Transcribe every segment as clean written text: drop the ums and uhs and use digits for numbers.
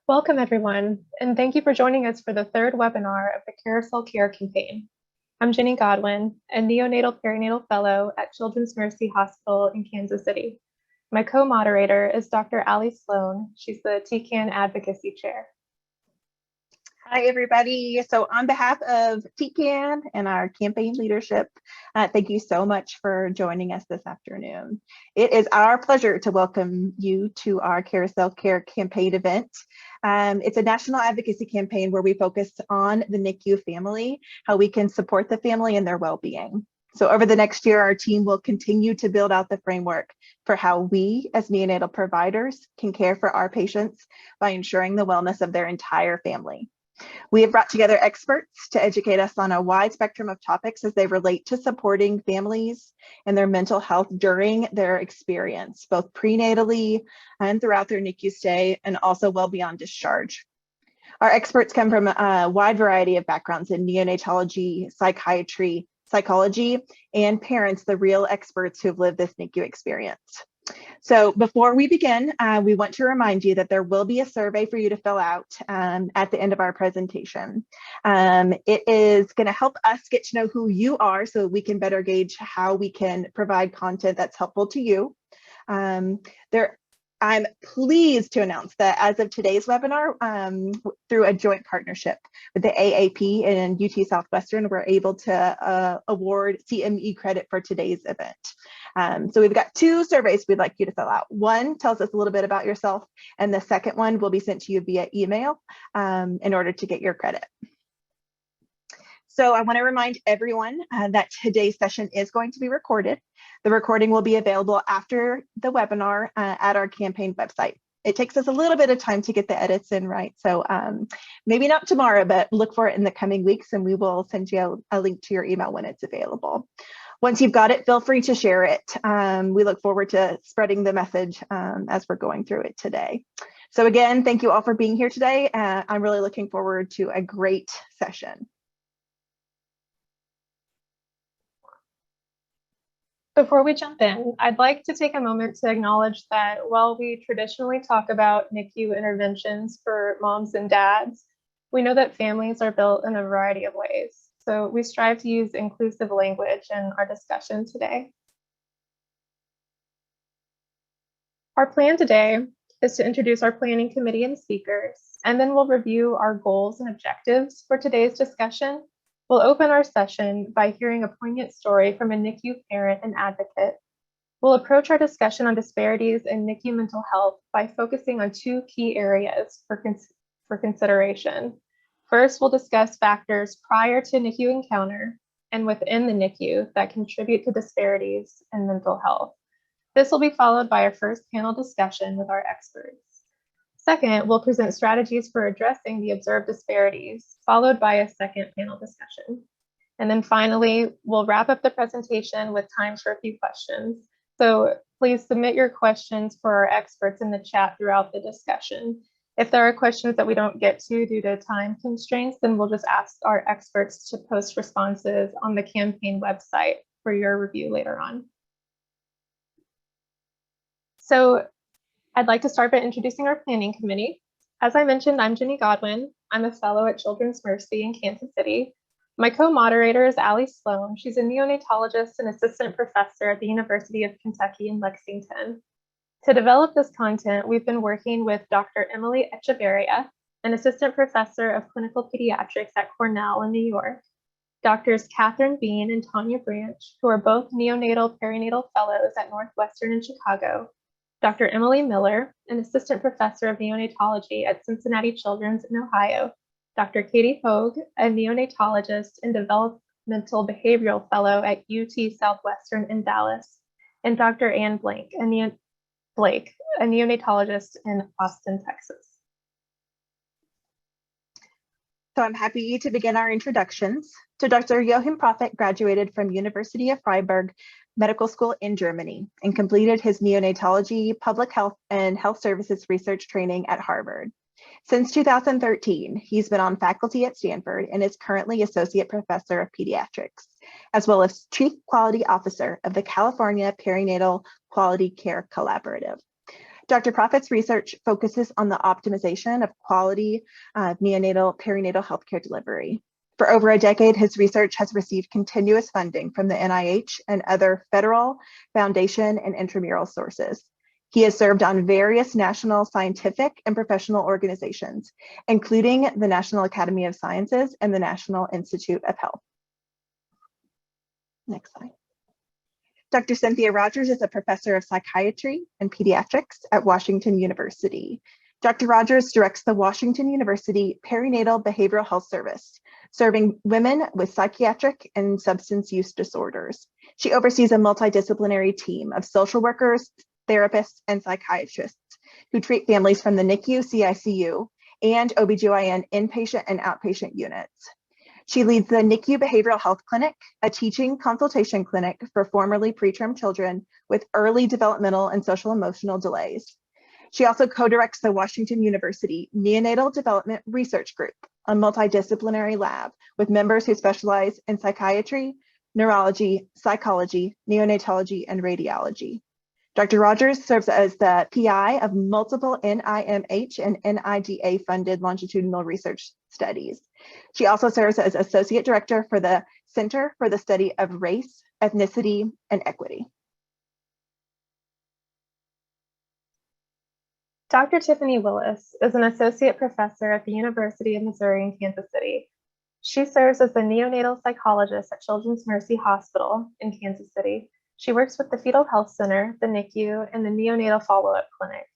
Welcome, everyone, and thank you for joining us for the third webinar of the Carousel Care campaign. I'm Jenny Godwin, a neonatal perinatal fellow at Children's Mercy Hospital in Kansas City. My co-moderator is Dr. Allie Sloan. She's the TCAN Advocacy Chair. Hi, everybody. So on behalf of TCAN and our campaign leadership, thank you so much for joining us this afternoon. It is our pleasure to welcome you to our Carousel Care campaign event. It's a national advocacy campaign where we focus on the NICU family, how we can support the family and their well-being. So over the next year, our team will continue to build out the framework for how we as neonatal providers can care for our patients by ensuring the wellness of their entire family. We have brought together experts to educate us on a wide spectrum of topics as they relate to supporting families and their mental health during their experience, both prenatally and throughout their NICU stay, and also well beyond discharge. Our experts come from a wide variety of backgrounds in neonatology, psychiatry, psychology, and parents, the real experts who have lived this NICU experience. So before we begin, we want to remind you that there will be a survey for you to fill out at the end of our presentation. It is going to help us get to know who you are so we can better gauge how we can provide content that's helpful to you. I'm pleased to announce that as of today's webinar, through a joint partnership with the AAP and UT Southwestern, we're able to award CME credit for today's event. So we've got two surveys we'd like you to fill out. One tells us a little bit about yourself, and the second one will be sent to you via email in order to get your credit. So I want to remind everyone that today's session is going to be recorded. The recording will be available after the webinar at our campaign website. It takes us a little bit of time to get the edits in, right? So maybe not tomorrow, but look for it in the coming weeks and we will send you a link to your email when it's available. Once you've got it, feel free to share it. We look forward to spreading the message as we're going through it today. So again, thank you all for being here today. I'm really looking forward to a great session. Before we jump in, I'd like to take a moment to acknowledge that while we traditionally talk about NICU interventions for moms and dads, we know that families are built in a variety of ways. So we strive to use inclusive language in our discussion today. Our plan today is to introduce our planning committee and speakers, and then we'll review our goals and objectives for today's discussion. We'll open our session by hearing a poignant story from a NICU parent and advocate. We'll approach our discussion on disparities in NICU mental health by focusing on two key areas for consideration. First, we'll discuss factors prior to NICU encounter and within the NICU that contribute to disparities in mental health. This will be followed by our first panel discussion with our experts. Second, we'll present strategies for addressing the observed disparities, followed by a second panel discussion. And then finally, we'll wrap up the presentation with time for a few questions. So please submit your questions for our experts in the chat throughout the discussion. If there are questions that we don't get to due to time constraints, then we'll just ask our experts to post responses on the campaign website for your review later on. So I'd like to start by introducing our planning committee. As I mentioned, I'm Jenny Godwin. I'm a fellow at Children's Mercy in Kansas City. My co-moderator is Allie Sloan. She's a neonatologist and assistant professor at the University of Kentucky in Lexington. To develop this content, we've been working with Dr. Emily Echeverria, an assistant professor of clinical pediatrics at Cornell in New York, Doctors Catherine Bean and Tanya Branch, who are both neonatal perinatal fellows at Northwestern in Chicago, Dr. Emily Miller, an assistant professor of neonatology at Cincinnati Children's in Ohio, Dr. Katie Hogue, a neonatologist and developmental behavioral fellow at UT Southwestern in Dallas, and Dr. Ann Blake, a neonatologist in Austin, Texas. So I'm happy to begin our introductions. So Dr. Joachim Profit graduated from University of Freiburg Medical School in Germany and completed his neonatology, public health, and health services research training at Harvard. Since 2013, he's been on faculty at Stanford and is currently Associate Professor of Pediatrics, as well as Chief Quality Officer of the California Perinatal Quality Care Collaborative. Dr. Proffitt's research focuses on the optimization of quality neonatal perinatal healthcare delivery. For over a decade, his research has received continuous funding from the NIH and other federal, foundation, and intramural sources. He has served on various national scientific and professional organizations, including the National Academy of Sciences and the National Institute of Health. Next slide. Dr. Cynthia Rogers is a professor of psychiatry and pediatrics at Washington University. Dr. Rogers directs the Washington University Perinatal Behavioral Health Service, serving women with psychiatric and substance use disorders. She oversees a multidisciplinary team of social workers, therapists, and psychiatrists who treat families from the NICU, CICU, and OBGYN inpatient and outpatient units. She leads the NICU Behavioral Health Clinic, a teaching consultation clinic for formerly preterm children with early developmental and social emotional delays. She also co-directs the Washington University Neonatal Development Research Group, a multidisciplinary lab with members who specialize in psychiatry, neurology, psychology, neonatology, and radiology. Dr. Rogers serves as the PI of multiple NIMH and NIDA-funded longitudinal research studies. She also serves as Associate Director for the Center for the Study of Race, Ethnicity, and Equity. Dr. Tiffany Willis is an associate professor at the University of Missouri in Kansas City. She serves as the neonatal psychologist at Children's Mercy Hospital in Kansas City. She works with the Fetal Health Center, the NICU, and the Neonatal Follow-Up Clinic.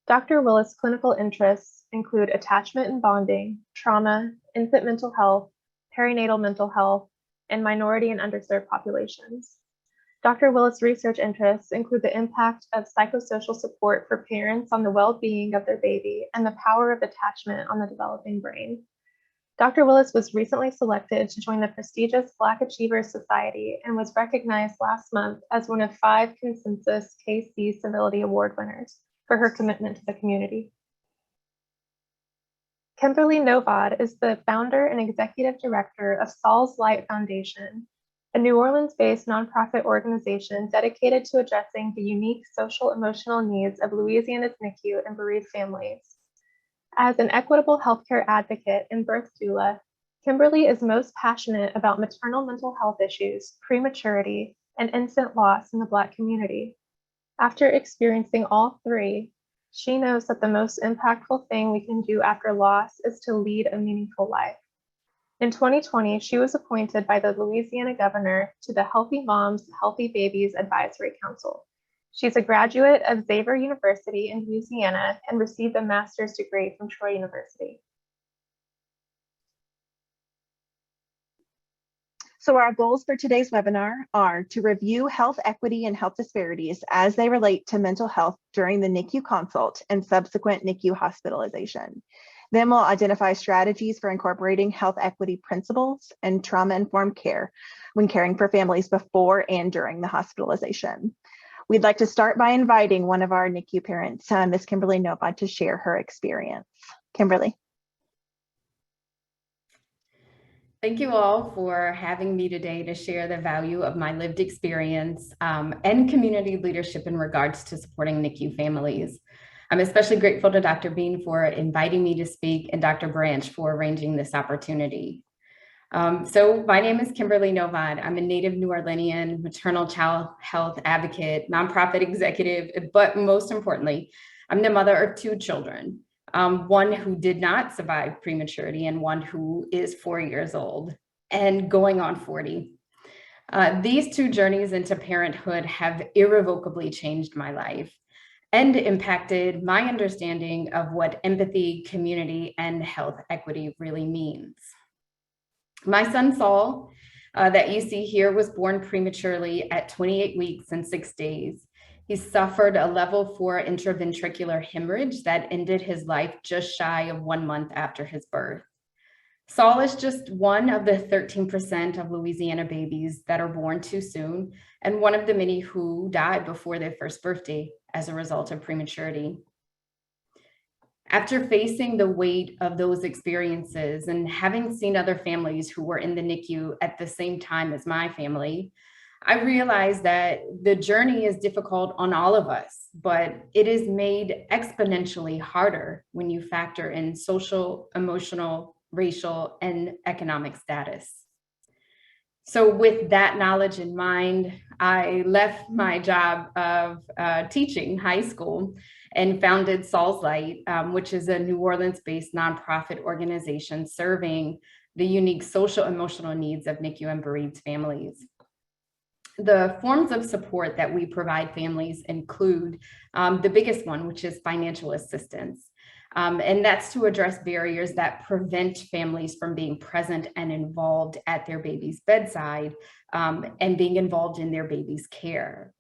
Dr. Willis' clinical interests include attachment and bonding, trauma, infant mental health, perinatal mental health, and minority and underserved populations. Dr. Willis' research interests include the impact of psychosocial support for parents on the well-being of their baby and the power of attachment on the developing brain. Dr. Willis was recently selected to join the prestigious Black Achievers Society and was recognized last month as one of 5 Consensus KC Civility Award winners for her commitment to the community. Kimberly Novad is the founder and executive director of Saul's Light Foundation, a New Orleans-based nonprofit organization dedicated to addressing the unique social emotional needs of Louisiana's NICU and bereaved families. As an equitable healthcare advocate and birth doula, Kimberly is most passionate about maternal mental health issues, prematurity, and infant loss in the Black community. After experiencing all 3, she knows that the most impactful thing we can do after loss is to lead a meaningful life. In 2020, she was appointed by the Louisiana governor to the Healthy Moms, Healthy Babies Advisory Council. She's a graduate of Xavier University in Louisiana and received a master's degree from Troy University. So our goals for today's webinar are to review health equity and health disparities as they relate to mental health during the NICU consult and subsequent NICU hospitalization. Then we'll identify strategies for incorporating health equity principles and trauma-informed care when caring for families before and during the hospitalization. We'd like to start by inviting one of our NICU parents, Ms. Kimberly Novad, to share her experience. Kimberly. Thank you all for having me today to share the value of my lived experience and community leadership in regards to supporting NICU families. I'm especially grateful to Dr. Bean for inviting me to speak and Dr. Branch for arranging this opportunity. So my name is Kimberly Novad. I'm a native New Orleanian, maternal child health advocate, nonprofit executive, but most importantly, I'm the mother of 2 children, one who did not survive prematurity and one who is 4 years old and going on 40. These 2 journeys into parenthood have irrevocably changed my life and impacted my understanding of what empathy, community, and health equity really means. My son Saul, that you see here, was born prematurely at 28 weeks and 6 days. He suffered a level 4 intraventricular hemorrhage that ended his life just shy of 1 month after his birth. Saul is just one of the 13% of Louisiana babies that are born too soon, and one of the many who die before their first birthday as a result of prematurity. After facing the weight of those experiences and having seen other families who were in the NICU at the same time as my family, I realize that the journey is difficult on all of us, but it is made exponentially harder when you factor in social, emotional, racial, and economic status. So with that knowledge in mind, I left my job of teaching high school and founded Saul's Light, which is a New Orleans-based nonprofit organization serving the unique social emotional needs of NICU and bereaved families. The forms of support that we provide families include the biggest one, which is financial assistance. And that's to address barriers that prevent families from being present and involved at their baby's bedside and being involved in their baby's care.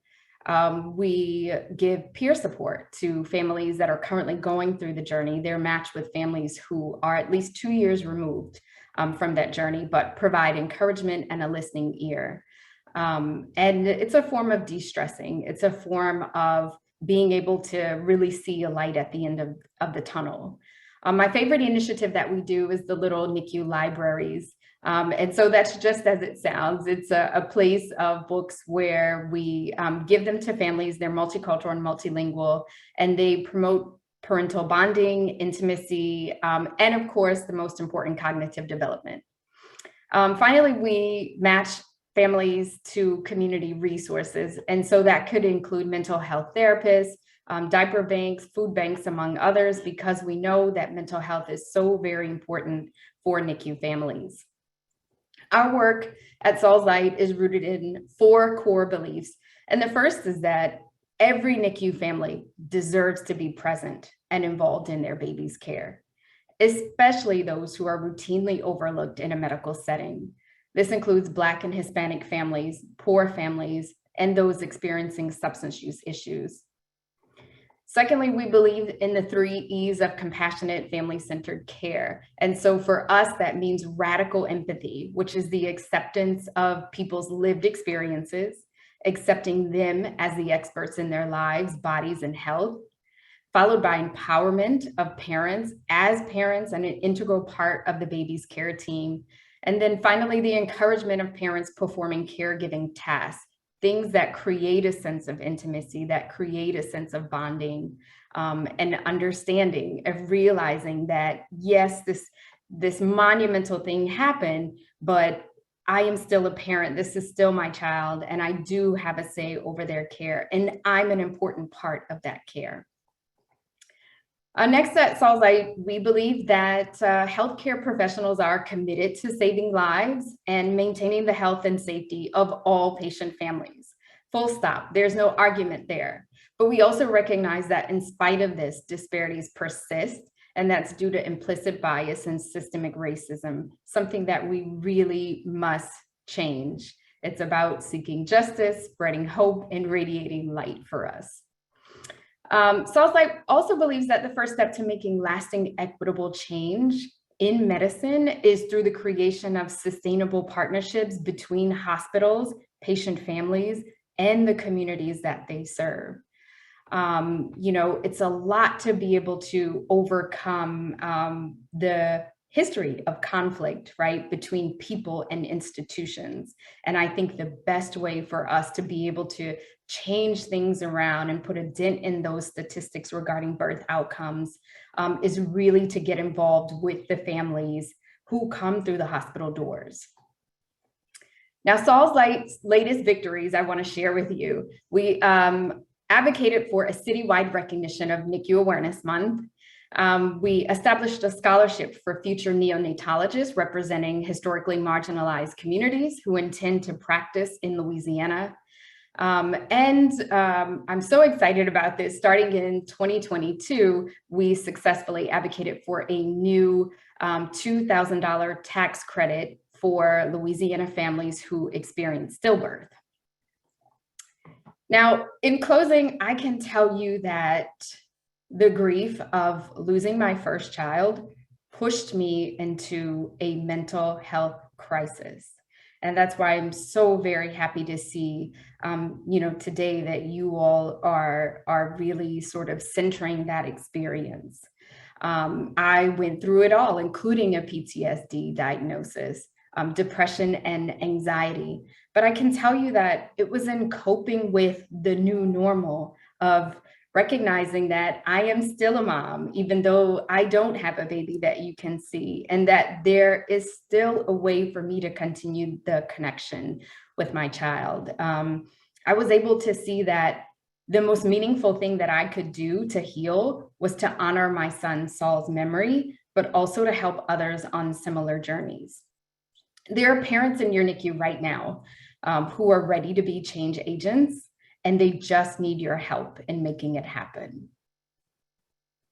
We give peer support to families that are currently going through the journey. They're matched with families who are at least 2 years removed from that journey, but provide encouragement and a listening ear. And it's a form of de-stressing. It's a form of being able to really see a light at the end of the tunnel. My favorite initiative that we do is the little NICU libraries. And so that's just as it sounds. It's a place of books where we give them to families. They're multicultural and multilingual, and they promote parental bonding, intimacy, and of course, the most important, cognitive development. Finally, we match families to community resources. And so that could include mental health therapists, diaper banks, food banks, among others, because we know that mental health is so very important for NICU families. Our work at Saul's Light is rooted in 4 core beliefs. And the first is that every NICU family deserves to be present and involved in their baby's care, especially those who are routinely overlooked in a medical setting. This includes Black and Hispanic families, poor families, and those experiencing substance use issues. Secondly, we believe in the 3 E's of compassionate family-centered care. And so for us, that means radical empathy, which is the acceptance of people's lived experiences, accepting them as the experts in their lives, bodies, and health, followed by empowerment of parents as parents and an integral part of the baby's care team. And then finally, the encouragement of parents performing caregiving tasks, things that create a sense of intimacy, that create a sense of bonding and understanding of realizing that, yes, this monumental thing happened, but I am still a parent. This is still my child, and I do have a say over their care, and I'm an important part of that care. Next at Saul's Light, we believe that healthcare professionals are committed to saving lives and maintaining the health and safety of all patient families. Full stop. There's no argument there. But we also recognize that in spite of this, disparities persist, and that's due to implicit bias and systemic racism, something that we really must change. It's about seeking justice, spreading hope, and radiating light for us. Saul's Light also believes that the first step to making lasting equitable change in medicine is through the creation of sustainable partnerships between hospitals, patient families, and the communities that they serve. It's a lot to be able to overcome the history of conflict, right, between people and institutions. And I think the best way for us to be able to change things around and put a dent in those statistics regarding birth outcomes is really to get involved with the families who come through the hospital doors. Now, Saul's Light's latest victories I want to share with you. We advocated for a citywide recognition of NICU Awareness Month. We established a scholarship for future neonatologists representing historically marginalized communities who intend to practice in Louisiana. I'm so excited about this. Starting in 2022, we successfully advocated for a new $2,000 tax credit for Louisiana families who experience stillbirth. Now, in closing, I can tell you that the grief of losing my first child pushed me into a mental health crisis. And that's why I'm so very happy to see, today that you all are really sort of centering that experience. I went through it all, including a PTSD diagnosis. depression and anxiety. But I can tell you that it was in coping with the new normal of recognizing that I am still a mom, even though I don't have a baby that you can see, and that there is still a way for me to continue the connection with my child. I was able to see that the most meaningful thing that I could do to heal was to honor my son Saul's memory, but also to help others on similar journeys. There are parents in your NICU right now who are ready to be change agents, and they just need your help in making it happen.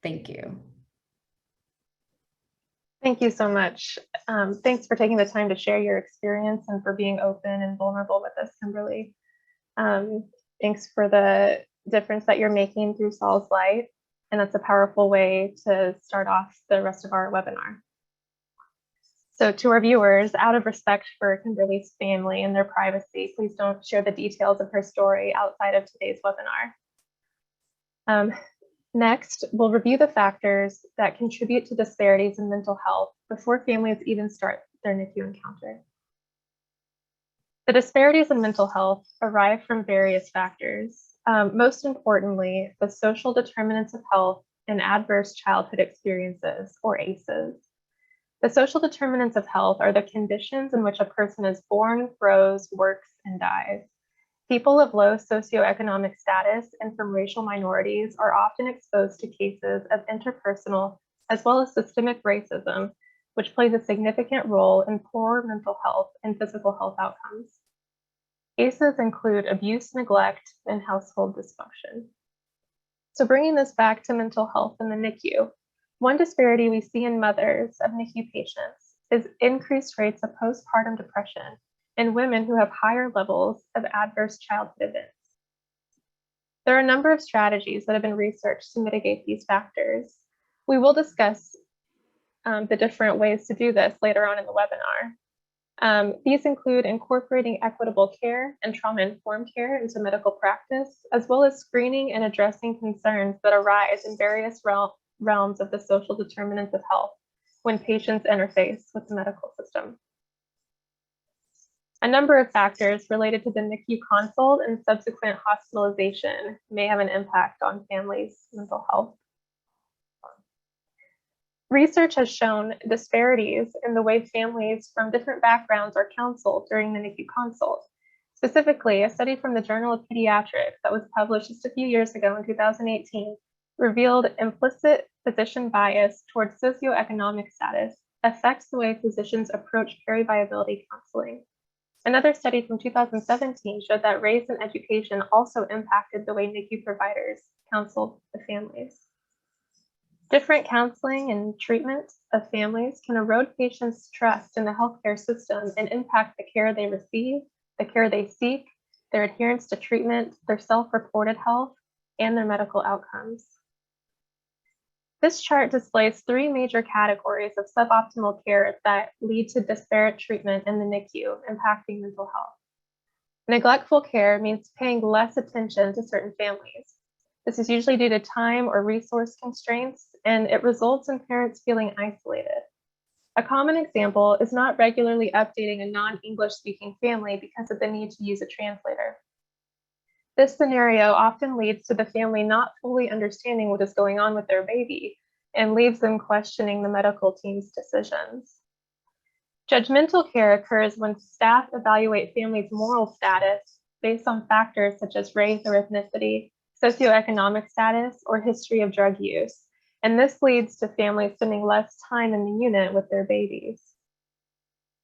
Thank you. Thank you so much. Thanks for taking the time to share your experience and for being open and vulnerable with us, Kimberly. Thanks for the difference that you're making through Saul's life. And that's a powerful way to start off the rest of our webinar. So to our viewers, out of respect for Kimberly's family and their privacy, please don't share the details of her story outside of today's webinar. Next, we'll review the factors that contribute to disparities in mental health before families even start their NICU encounter. The disparities in mental health arrive from various factors. Most importantly, the social determinants of health and adverse childhood experiences, or ACEs. The social determinants of health are the conditions in which a person is born, grows, works, and dies. People of low socioeconomic status and from racial minorities are often exposed to cases of interpersonal as well as systemic racism, which plays a significant role in poor mental health and physical health outcomes. ACEs include abuse, neglect, and household dysfunction. So bringing this back to mental health in the NICU, one disparity we see in mothers of NICU patients is increased rates of postpartum depression in women who have higher levels of adverse childhood events. There are a number of strategies that have been researched to mitigate these factors. We will discuss the different ways to do this later on in the webinar. These include incorporating equitable care and trauma-informed care into medical practice, as well as screening and addressing concerns that arise in various realms of the social determinants of health when patients interface with the medical system. A number of factors related to the NICU consult and subsequent hospitalization may have an impact on families' mental health. Research has shown disparities in the way families from different backgrounds are counseled during the NICU consult. Specifically, a study from the Journal of Pediatrics that was published just a few years ago in 2018 revealed implicit physician bias towards socioeconomic status affects the way physicians approach peri-viability counseling. Another study from 2017 showed that race and education also impacted the way NICU providers counseled the families. Different counseling and treatment of families can erode patients' trust in the healthcare system and impact the care they receive, the care they seek, their adherence to treatment, their self-reported health, and their medical outcomes. This chart displays three major categories of suboptimal care that lead to disparate treatment in the NICU, impacting mental health. Neglectful care means paying less attention to certain families. This is usually due to time or resource constraints, and it results in parents feeling isolated. A common example is not regularly updating a non-English speaking family because of the need to use a translator. This scenario often leads to the family not fully understanding what is going on with their baby and leaves them questioning the medical team's decisions. Judgmental care occurs when staff evaluate families' moral status based on factors such as race or ethnicity, socioeconomic status, or history of drug use. And this leads to families spending less time in the unit with their babies.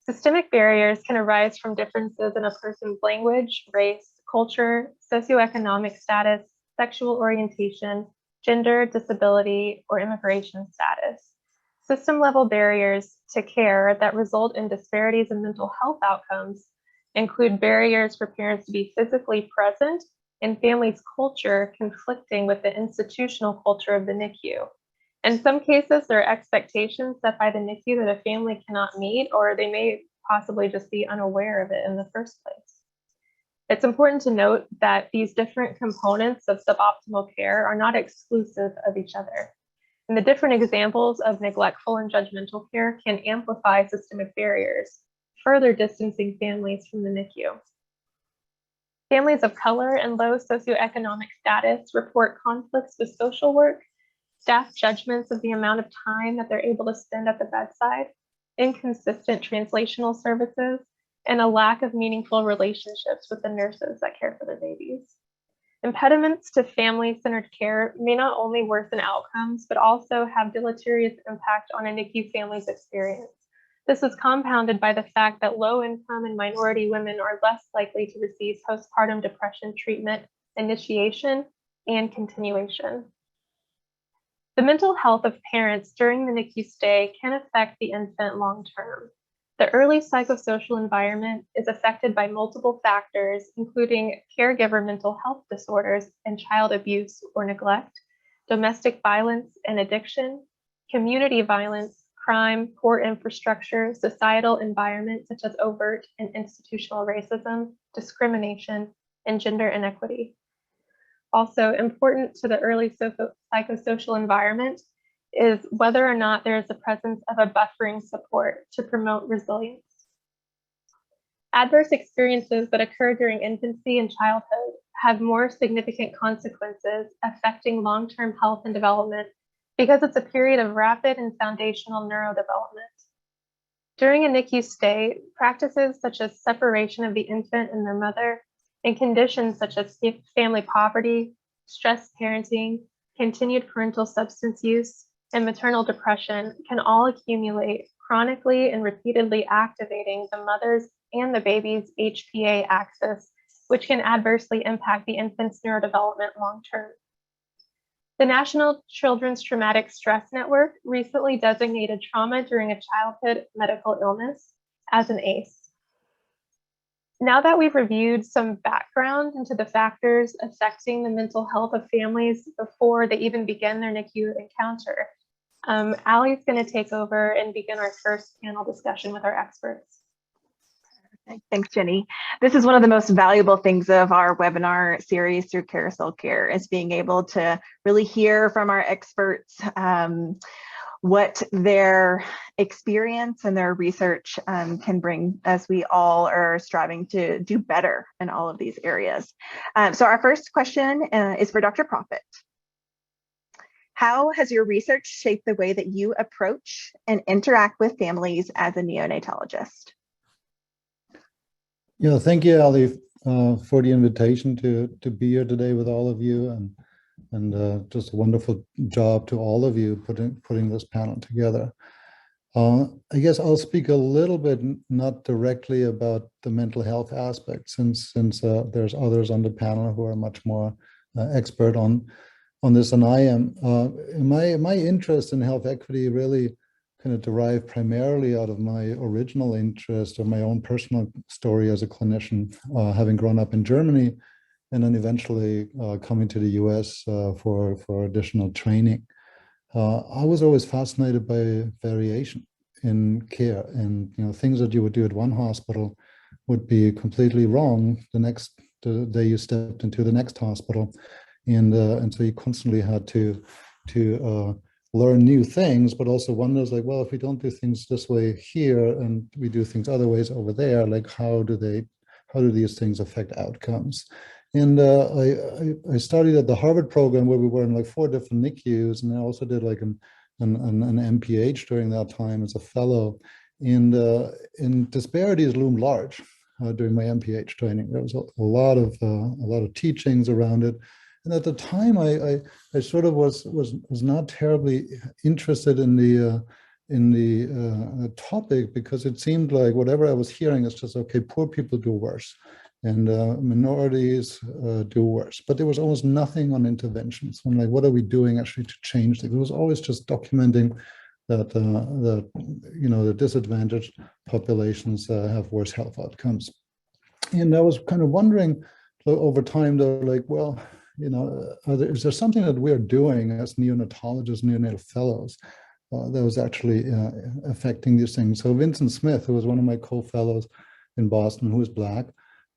Systemic barriers can arise from differences in a person's language, race, culture, socioeconomic status, sexual orientation, gender, disability, or immigration status. System-level barriers to care that result in disparities in mental health outcomes include barriers for parents to be physically present and families' culture conflicting with the institutional culture of the NICU. In some cases, there are expectations set by the NICU that a family cannot meet, or they may possibly just be unaware of it in the first place. It's important to note that these different components of suboptimal care are not exclusive of each other. And the different examples of neglectful and judgmental care can amplify systemic barriers, further distancing families from the NICU. Families of color and low socioeconomic status report conflicts with social work, staff judgments of the amount of time that they're able to spend at the bedside, inconsistent translational services, and a lack of meaningful relationships with the nurses that care for their babies. Impediments to family-centered care may not only worsen outcomes, but also have deleterious impact on a NICU family's experience. This is compounded by the fact that low-income and minority women are less likely to receive postpartum depression treatment initiation and continuation. The mental health of parents during the NICU stay can affect the infant long-term. The early psychosocial environment is affected by multiple factors, including caregiver mental health disorders and child abuse or neglect, domestic violence and addiction, community violence, crime, poor infrastructure, societal environment such as overt and institutional racism, discrimination, and gender inequity. Also important to the early psychosocial environment is whether or not there is the presence of a buffering support to promote resilience. Adverse experiences that occur during infancy and childhood have more significant consequences affecting long-term health and development because it's a period of rapid and foundational neurodevelopment. During a NICU stay, practices such as separation of the infant and their mother, and conditions such as family poverty, stress parenting, continued parental substance use, and maternal depression can all accumulate, chronically and repeatedly activating the mother's and the baby's HPA axis, which can adversely impact the infant's neurodevelopment long-term. The National Children's Traumatic Stress Network recently designated trauma during a childhood medical illness as an ACE. Now that we've reviewed some background into the factors affecting the mental health of families before they even begin their NICU encounter, Allie's going to take over and begin our first panel discussion with our experts. Thanks, Jenny. This is one of the most valuable things of our webinar series through Carousel Care is being able to really hear from our experts what their experience and their research can bring as we all are striving to do better in all of these areas. So our first question is for Dr. Profit. How has your research shaped the way that you approach and interact with families as a neonatologist? Yeah, thank you, Ali, for the invitation to be here today with all of you, and just a wonderful job to all of you putting this panel together. I guess I'll speak a little bit, not directly about the mental health aspect, since there's others on the panel who are much more expert on this than I am. My interest in health equity really kind of derived primarily out of my original interest or my own personal story as a clinician, having grown up in Germany and then eventually coming to the US for additional training. I was always fascinated by variation in care, and things that you would do at one hospital would be completely wrong the day you stepped into the next hospital, and so you constantly had to learn new things, but also wonders like, well, if we don't do things this way here and we do things other ways over there, like how do these things affect outcomes? And I studied at the Harvard program where we were in like 4 different NICUs, and I also did like an MPH during that time as a fellow. And disparities loomed large during my MPH training. There was a lot of teachings around it. And at the time, I sort of was not terribly interested in the topic, because it seemed like whatever I was hearing is just, okay, poor people do worse, and minorities do worse. But there was almost nothing on interventions. I'm like, what are we doing actually to change things? It was always just documenting that the disadvantaged populations have worse health outcomes. And I was kind of wondering over time, though, like, well, is there something that we're doing as neonatologists, neonatal fellows, that was actually affecting these things? So Vincent Smith, who was one of my co-fellows in Boston, who was Black,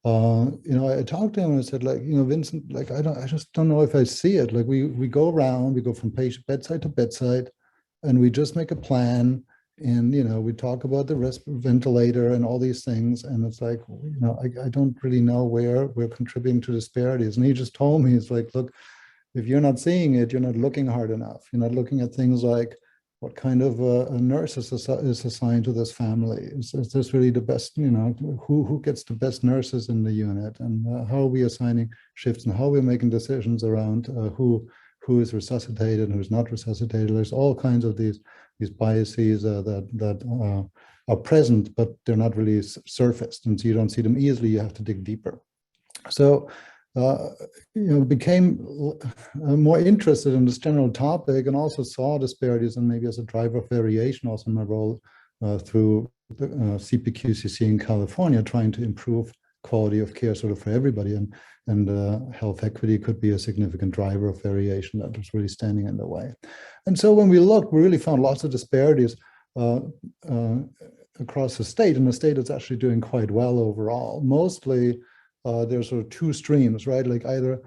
I talked to him and I said, like, Vincent, like, I just don't know if I see it. Like, we go around, we go from bedside to bedside, and we just make a plan, And, we talk about the ventilator and all these things. And it's like, I don't really know where we're contributing to disparities. And he just told me, it's like, look, if you're not seeing it, you're not looking hard enough. You're not looking at things like what kind of a nurse is assigned to this family. Is this really the best, who gets the best nurses in the unit, and how are we assigning shifts, and how we're making decisions around who is resuscitated and who's not resuscitated. There's all kinds of these biases that are present, but they're not really surfaced. And so you don't see them easily, you have to dig deeper. So became more interested in this general topic, and also saw disparities, and maybe as a driver of variation also in my role through the CPQCC in California, trying to improve quality of care sort of for everybody, and health equity could be a significant driver of variation that was really standing in the way. And so when we looked, we really found lots of disparities across the state, and the state is actually doing quite well overall. Mostly there's sort of two streams, right? Like either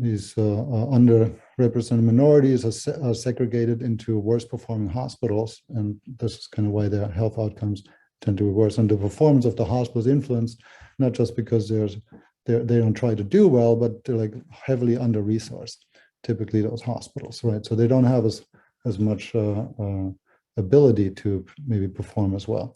these underrepresented minorities are segregated into worse performing hospitals, and this is kind of why their health outcomes tend to be worse. And the performance of the hospital is influenced not just because they don't try to do well, but they're like heavily under-resourced, typically those hospitals, right? So they don't have as much ability to maybe perform as well.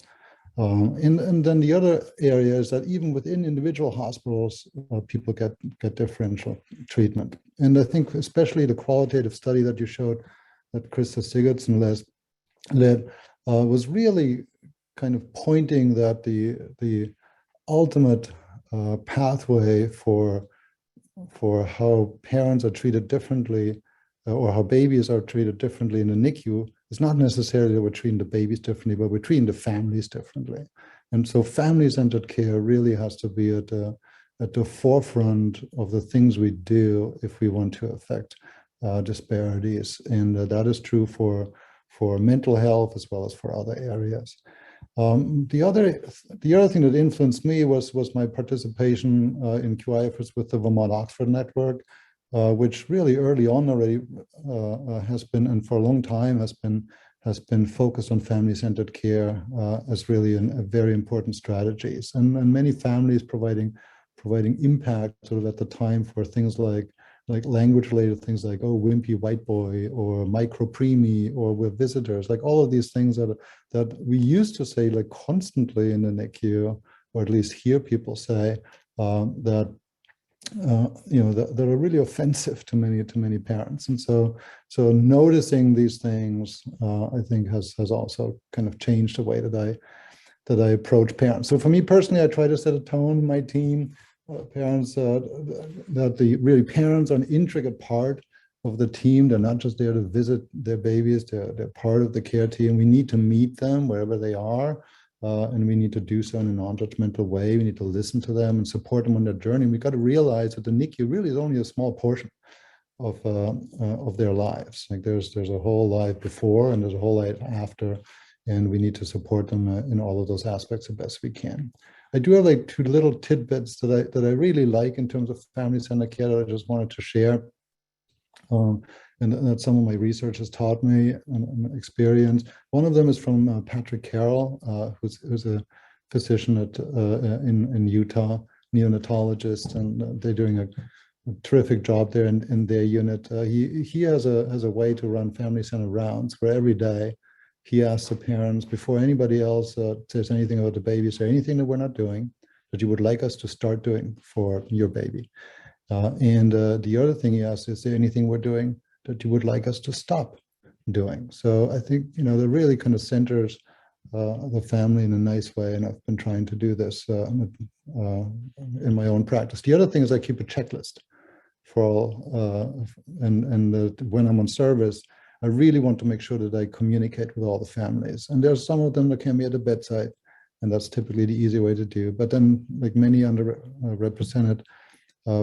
And then the other area is that even within individual hospitals, people get differential treatment. And I think especially the qualitative study that you showed, that Krista Sigurdsson led, was really kind of pointing that the ultimate pathway for how parents are treated differently, or how babies are treated differently in the NICU, it's not necessarily that we're treating the babies differently, but we're treating the families differently. And so family-centered care really has to be at the forefront of the things we do if we want to affect disparities. And that is true for mental health as well as for other areas. The other thing that influenced me was my participation in QI efforts with the Vermont Oxford Network, which really early on already has been, and for a long time has been focused on family-centered care as really a very important strategies, and many families providing impact sort of at the time for things like language-related things like, oh, wimpy white boy, or micro-preemie, or we're visitors, like all of these things that we used to say like constantly in the NICU, or at least hear people say that are really offensive to many parents. And so noticing these things, I think has also kind of changed the way that I approach parents. So for me personally, I try to set a tone in my team, parents, that parents are an intricate part of the team. They're not just there to visit their babies, they're part of the care team. We need to meet them wherever they are. And we need to do so in a non-judgmental way. We need to listen to them and support them on their journey. We got to realize that the NICU really is only a small portion of their lives. Like there's a whole life before, and there's a whole life after, and we need to support them in all of those aspects the best we can. I do have like two little tidbits that I really like in terms of family-centered care that I just wanted to share. And that some of my research has taught me and experience. One of them is from Patrick Carroll, who's a physician in Utah, neonatologist, and they're doing a terrific job there in their unit. He has a way to run family-centered rounds where every day he asks the parents, before anybody else says anything about the baby, is there anything that we're not doing that you would like us to start doing for your baby? And the other thing he asks, is there anything we're doing that you would like us to stop doing? So I think, that really kind of centers the family in a nice way. And I've been trying to do this in my own practice. The other thing is I keep a checklist for all, and when I'm on service, I really want to make sure that I communicate with all the families. And there's some of them that can be at the bedside, and that's typically the easy way to do. But then, like many underrepresented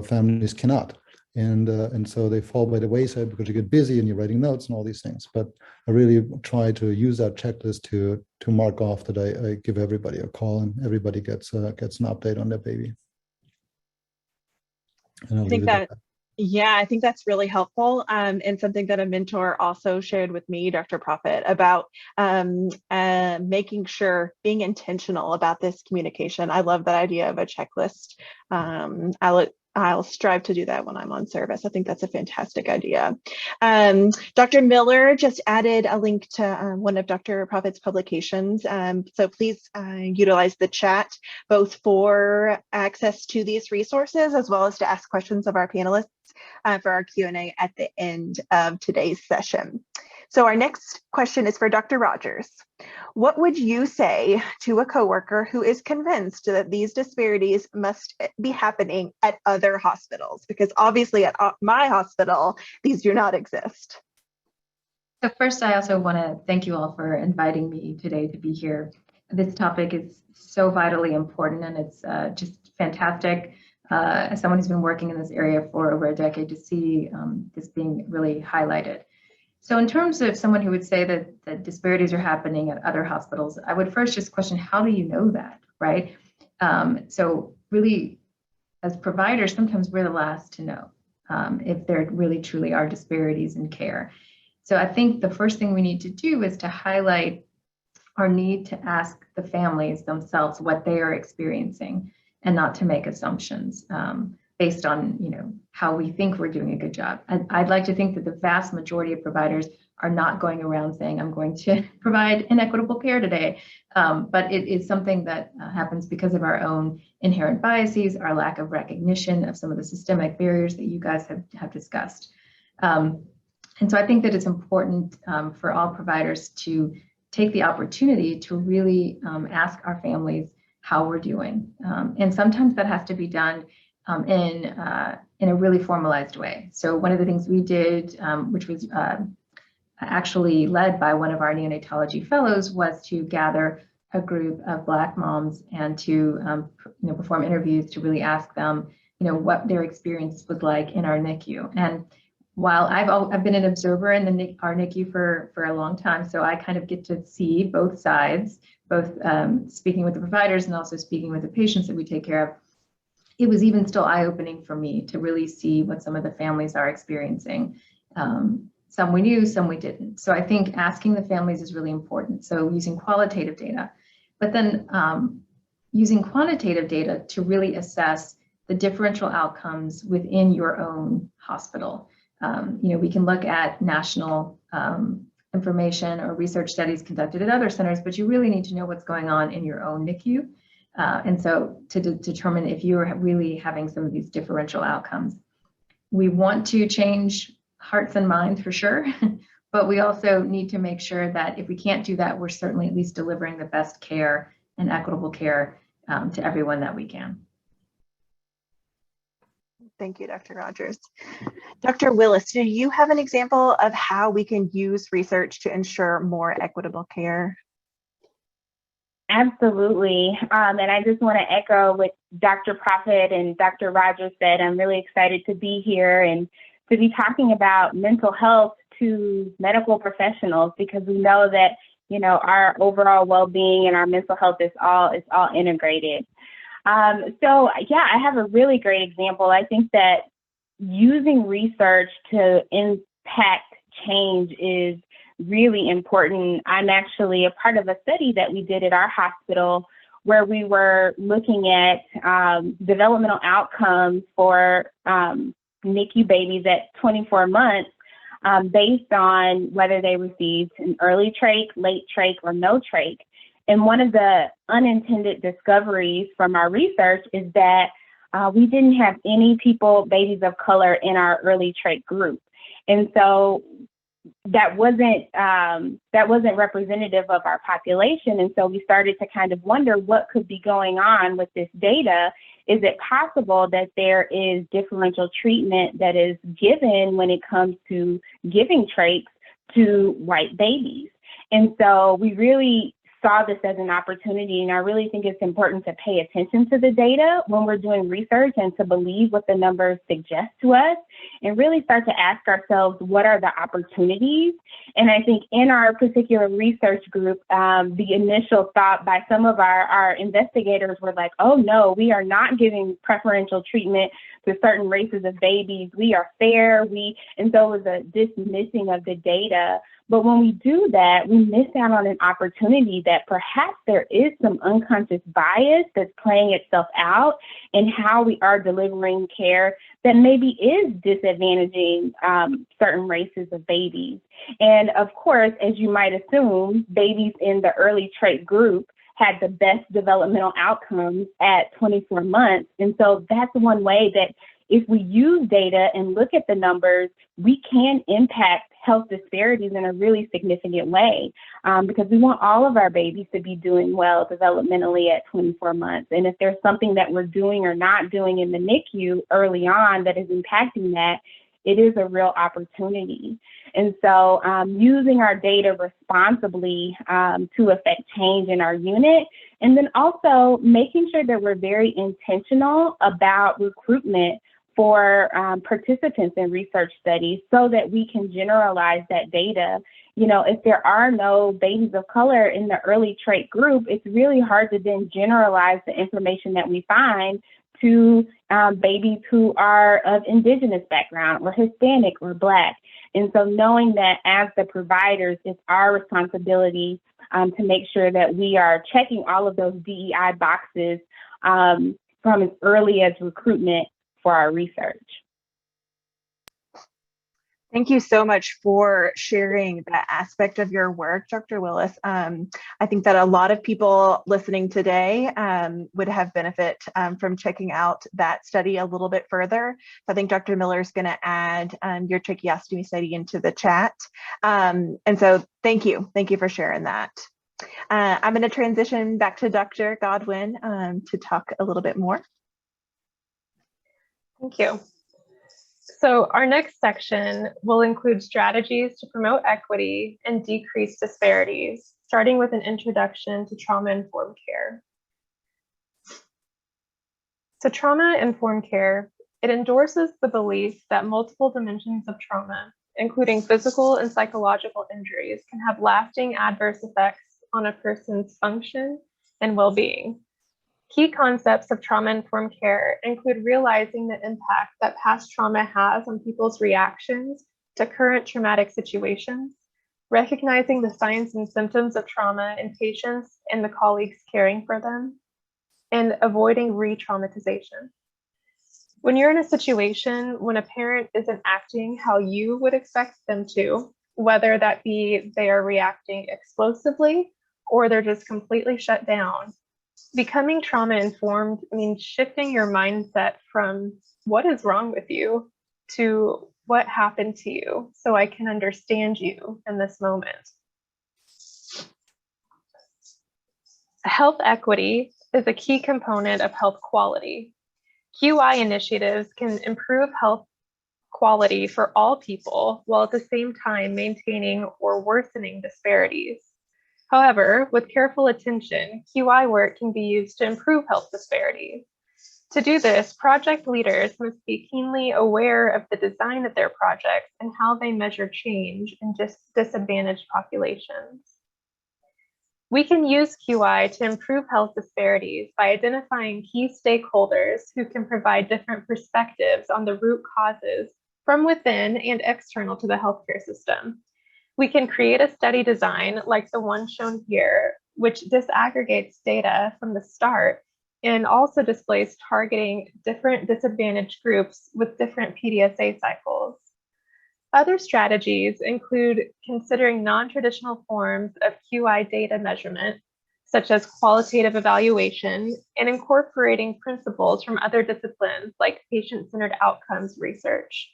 families cannot. And so they fall by the wayside because you get busy and you're writing notes and all these things. But I really try to use that checklist to mark off that I give everybody a call, and everybody gets an update on their baby. And I think that Yeah, I think that's really helpful, and something that a mentor also shared with me, Dr. Prophet, about making sure, being intentional about this communication. I love that idea of a checklist. I'll strive to do that when I'm on service. I think that's a fantastic idea. Dr. Miller just added a link to one of Dr. Prophet's publications. So please utilize the chat, both for access to these resources, as well as to ask questions of our panelists for our Q&A at the end of today's session. So our next question is for Dr. Rogers. What would you say to a coworker who is convinced that these disparities must be happening at other hospitals? Because obviously at my hospital, these do not exist. So first, I also want to thank you all for inviting me today to be here. This topic is so vitally important, and it's just fantastic as someone who's been working in this area for over a decade to see this being really highlighted. So in terms of someone who would say that disparities are happening at other hospitals, I would first just question, how do you know that, right? So really, as providers, sometimes we're the last to know if there really truly are disparities in care. So I think the first thing we need to do is to highlight our need to ask the families themselves what they are experiencing, and not to make assumptions based on, how we think we're doing a good job. I'd like to think that the vast majority of providers are not going around saying, I'm going to provide inequitable care today. But it is something that happens because of our own inherent biases, our lack of recognition of some of the systemic barriers that you guys have discussed. And so I think that it's important for all providers to take the opportunity to really ask our families how we're doing. And sometimes that has to be done in a really formalized way. So one of the things we did, which was actually led by one of our neonatology fellows, was to gather a group of Black moms and to perform interviews to really ask them, what their experience was like in our NICU. And while I've been an observer in our NICU for a long time, so I kind of get to see both sides, both speaking with the providers and also speaking with the patients that we take care of. It was even still eye-opening for me to really see what some of the families are experiencing. Some we knew, some we didn't. So I think asking the families is really important. So using qualitative data, but then using quantitative data to really assess the differential outcomes within your own hospital. We can look at national information or research studies conducted at other centers, but you really need to know what's going on in your own NICU. And so to determine if you are really having some of these differential outcomes. We want to change hearts and minds for sure, but we also need to make sure that if we can't do that, we're certainly at least delivering the best care and equitable care to everyone that we can. Thank you, Dr. Rogers. Dr. Willis, do you have an example of how we can use research to ensure more equitable care? Absolutely. And I just want to echo what Dr. Prophet and Dr. Rogers said. I'm really excited to be here and to be talking about mental health to medical professionals, because we know that, our overall well-being and our mental health is all integrated. So yeah, I have a really great example. I think that using research to impact change is really important. I'm actually a part of a study that we did at our hospital where we were looking at developmental outcomes for NICU babies at 24 months based on whether they received an early trach, late trach, or no trach. And one of the unintended discoveries from our research is that we didn't have any babies of color in our early trach group. And so that wasn't representative of our population. And so we started to kind of wonder what could be going on with this data. Is it possible that there is differential treatment that is given when it comes to giving trachs to white babies? And so we really saw this as an opportunity, and I really think it's important to pay attention to the data when we're doing research and to believe what the numbers suggest to us and really start to ask ourselves, what are the opportunities? And I think in our particular research group, the initial thought by some of our investigators were like, oh no, we are not giving preferential treatment to certain races of babies, we are fair, and so it was a dismissing of the data. But when we do that, we miss out on an opportunity that perhaps there is some unconscious bias that's playing itself out in how we are delivering care that maybe is disadvantaging certain races of babies. And of course, as you might assume, babies in the early trait group had the best developmental outcomes at 24 months. And so that's one way that if we use data and look at the numbers, we can impact health disparities in a really significant way, because we want all of our babies to be doing well developmentally at 24 months. And if there's something that we're doing or not doing in the NICU early on that is impacting that, it is a real opportunity. And so using our data responsibly to affect change in our unit, and then also making sure that we're very intentional about recruitment for participants in research studies so that we can generalize that data. You know, if there are no babies of color in the early trait group, it's really hard to then generalize the information that we find to babies who are of Indigenous background or Hispanic or Black. And so knowing that as the providers, it's our responsibility to make sure that we are checking all of those DEI boxes from as early as recruitment for our research. Thank you so much for sharing that aspect of your work, Dr. Willis. I think that a lot of people listening today would have benefit from checking out that study a little bit further. So I think Dr. Miller is going to add your tracheostomy study into the chat. And so thank you for sharing that. I'm going to transition back to Dr. Godwin to talk a little bit more. Thank you. So our next section will include strategies to promote equity and decrease disparities, starting with an introduction to trauma-informed care. So trauma-informed care, it endorses the belief that multiple dimensions of trauma, including physical and psychological injuries, can have lasting adverse effects on a person's function and well-being. Key concepts of trauma-informed care include realizing the impact that past trauma has on people's reactions to current traumatic situations, recognizing the signs and symptoms of trauma in patients and the colleagues caring for them, and avoiding re-traumatization. When you're in a situation when a parent isn't acting how you would expect them to, whether that be they are reacting explosively or they're just completely shut down, becoming trauma-informed means shifting your mindset from what is wrong with you to what happened to you so I can understand you in this moment. Health equity is a key component of health quality. QI initiatives can improve health quality for all people while at the same time maintaining or worsening disparities. However, with careful attention, QI work can be used to improve health disparities. To do this, project leaders must be keenly aware of the design of their projects and how they measure change in disadvantaged populations. We can use QI to improve health disparities by identifying key stakeholders who can provide different perspectives on the root causes from within and external to the healthcare system. We can create a study design like the one shown here, which disaggregates data from the start and also displays targeting different disadvantaged groups with different PDSA cycles. Other strategies include considering non-traditional forms of QI data measurement, such as qualitative evaluation, and incorporating principles from other disciplines like patient-centered outcomes research.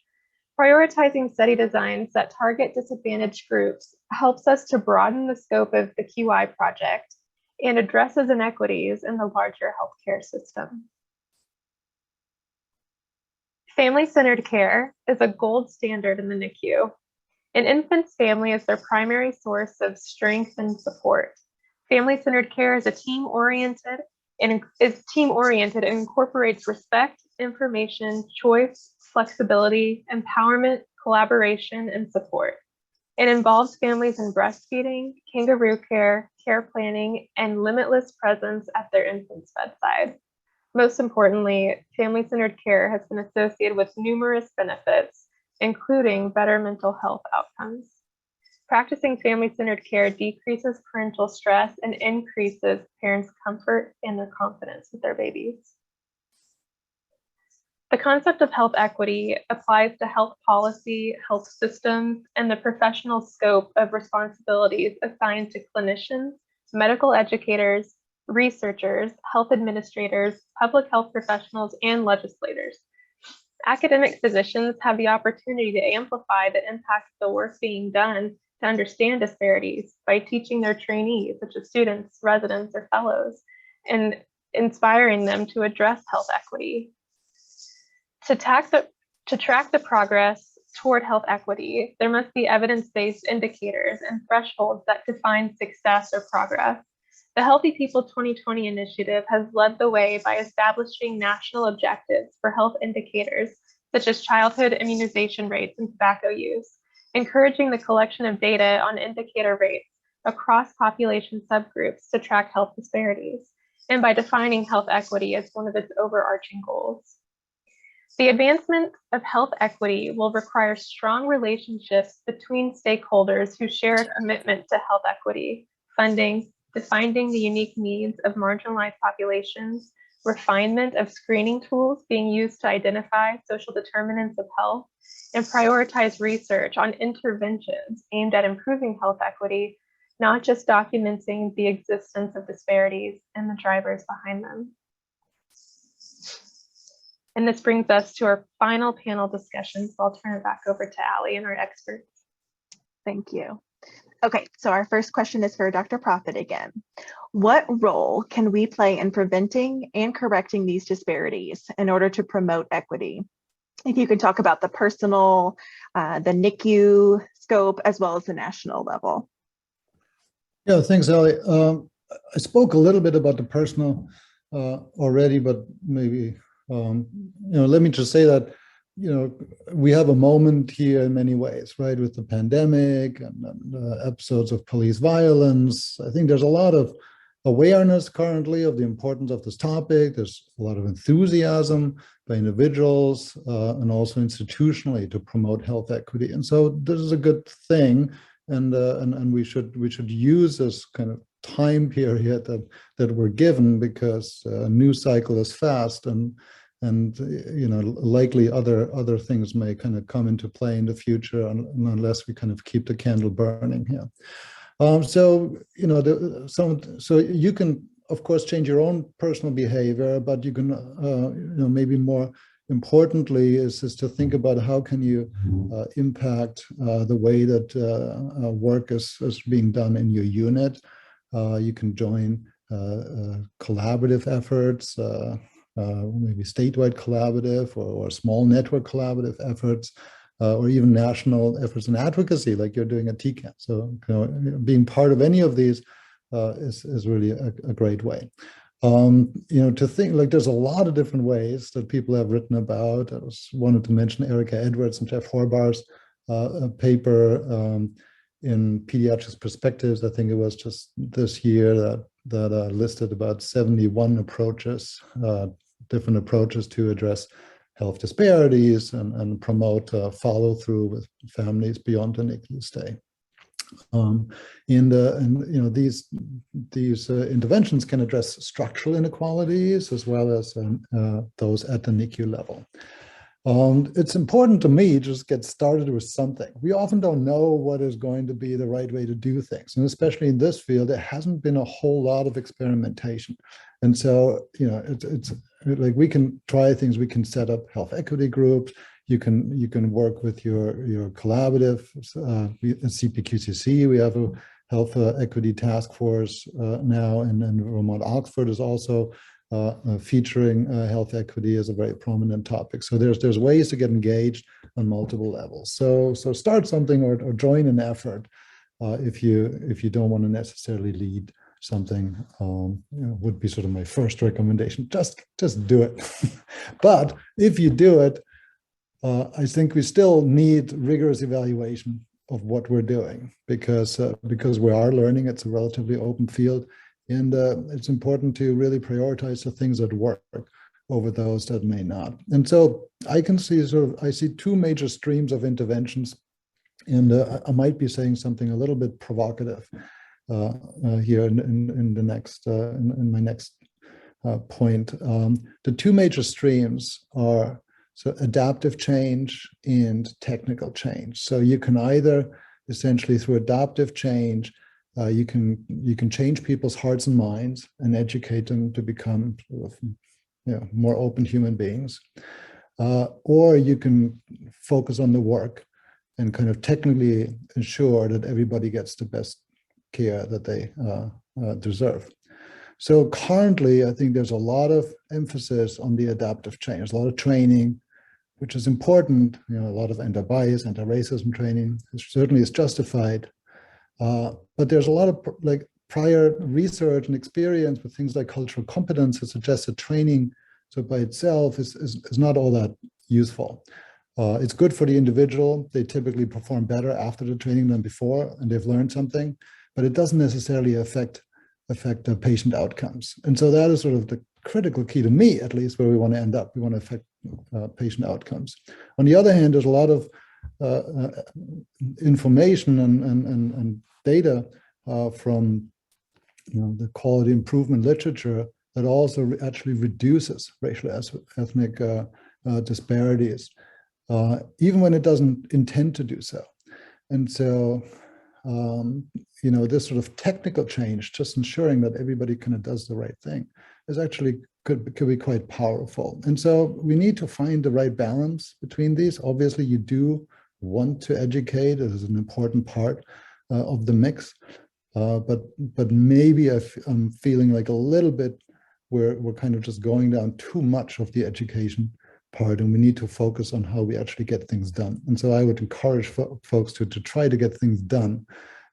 Prioritizing study designs that target disadvantaged groups helps us to broaden the scope of the QI project and addresses inequities in the larger healthcare system. Family-centered care is a gold standard in the NICU. An infant's family is their primary source of strength and support. Family-centered care is team-oriented and incorporates respect, information, choice, flexibility, empowerment, collaboration, and support. It involves families in breastfeeding, kangaroo care, care planning, and limitless presence at their infant's bedside. Most importantly, family-centered care has been associated with numerous benefits, including better mental health outcomes. Practicing family-centered care decreases parental stress and increases parents' comfort and their confidence with their babies. The concept of health equity applies to health policy, health systems, and the professional scope of responsibilities assigned to clinicians, medical educators, researchers, health administrators, public health professionals, and legislators. Academic physicians have the opportunity to amplify the impact of the work being done to understand disparities by teaching their trainees, such as students, residents, or fellows, and inspiring them to address health equity. To track the progress toward health equity, there must be evidence-based indicators and thresholds that define success or progress. The Healthy People 2020 initiative has led the way by establishing national objectives for health indicators, such as childhood immunization rates and tobacco use, encouraging the collection of data on indicator rates across population subgroups to track health disparities, and by defining health equity as one of its overarching goals. The advancement of health equity will require strong relationships between stakeholders who share a commitment to health equity, funding, defining the unique needs of marginalized populations, refinement of screening tools being used to identify social determinants of health, and prioritize research on interventions aimed at improving health equity, not just documenting the existence of disparities and the drivers behind them. And this brings us to our final panel discussion. So I'll turn it back over to Allie and our experts. Thank you. Okay, so our first question is for Dr. Prophet again. What role can we play in preventing and correcting these disparities in order to promote equity? If you could talk about the personal, the NICU scope, as well as the national level. Yeah, thanks, Allie. I spoke a little bit about the personal already, but maybe let me just say that, we have a moment here in many ways, right? With the pandemic and episodes of police violence. I think there's a lot of awareness currently of the importance of this topic. There's a lot of enthusiasm by individuals and also institutionally to promote health equity. And so this is a good thing. And we should use this kind of time period that we're given, because a news cycle is fast, and likely other things may kind of come into play in the future unless we kind of keep the candle burning here. So you can of course change your own personal behavior, but you can maybe more importantly is to think about how can you impact the way that work is being done in your unit. You can join collaborative efforts, maybe statewide collaborative or small network collaborative efforts, or even national efforts in advocacy like you're doing at TCAN. So being part of any of these is really a great way. To think like there's a lot of different ways that people have written about. I wanted to mention Erica Edwards and Jeff Horbar's paper in Pediatrics Perspectives. I think it was just this year that listed about 71 approaches, different approaches to address health disparities and promote follow through with families beyond the NICU stay. These interventions can address structural inequalities as well as those at the NICU level. It's important to me just get started with something. We often don't know what is going to be the right way to do things, and especially in this field, there hasn't been a whole lot of experimentation. And so, it's like we can try things. We can set up health equity groups. You can work with your collaborative. At CPQCC, we have a health equity task force now, and then Vermont Oxford is also featuring health equity as a very prominent topic. So there's ways to get engaged on multiple levels. So start something or join an effort if you don't want to necessarily lead something. Would be sort of my first recommendation. Just do it. But if you do it, I think we still need rigorous evaluation of what we're doing, because we are learning. It's a relatively open field. And it's important to really prioritize the things that work. over those that may not. And so I can see I see two major streams of interventions, and I might be saying something a little bit provocative here in the next in my next point. The two major streams are adaptive change and technical change. So you can either essentially through adaptive change, you can change people's hearts and minds and educate them to become sort of, more open human beings, or you can focus on the work and kind of technically ensure that everybody gets the best care that they deserve. So currently, I think there's a lot of emphasis on the adaptive change, a lot of training, which is important. A lot of anti-bias, anti-racism training certainly is justified. But there's a lot of prior research and experience with things like cultural competence that suggests that training, so by itself, is not all that useful. It's good for the individual. They typically perform better after the training than before, and they've learned something, but it doesn't necessarily affect the patient outcomes. And so that is sort of the critical key to me, at least, where we want to end up. We want to affect patient outcomes. On the other hand, there's a lot of information and data from the quality improvement literature that also actually reduces racial ethnic disparities, even when it doesn't intend to do so. And so, this sort of technical change, just ensuring that everybody kind of does the right thing, is actually could be quite powerful. And so we need to find the right balance between these. Obviously, you do want to educate as an important part of the mix, but maybe I'm feeling like a little bit we're kind of just going down too much of the education part, and we need to focus on how we actually get things done. And so I would encourage folks to try to get things done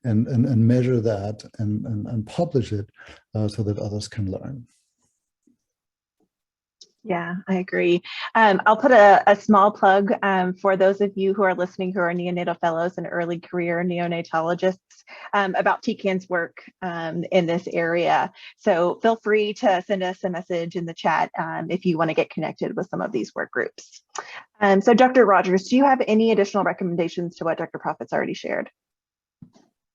and measure that and publish it so that others can learn. Yeah, I agree. I'll put a small plug for those of you who are listening who are neonatal fellows and early career neonatologists about TCAN's work in this area. So feel free to send us a message in the chat if you want to get connected with some of these work groups. So Dr. Rogers, do you have any additional recommendations to what Dr. Prophet's already shared?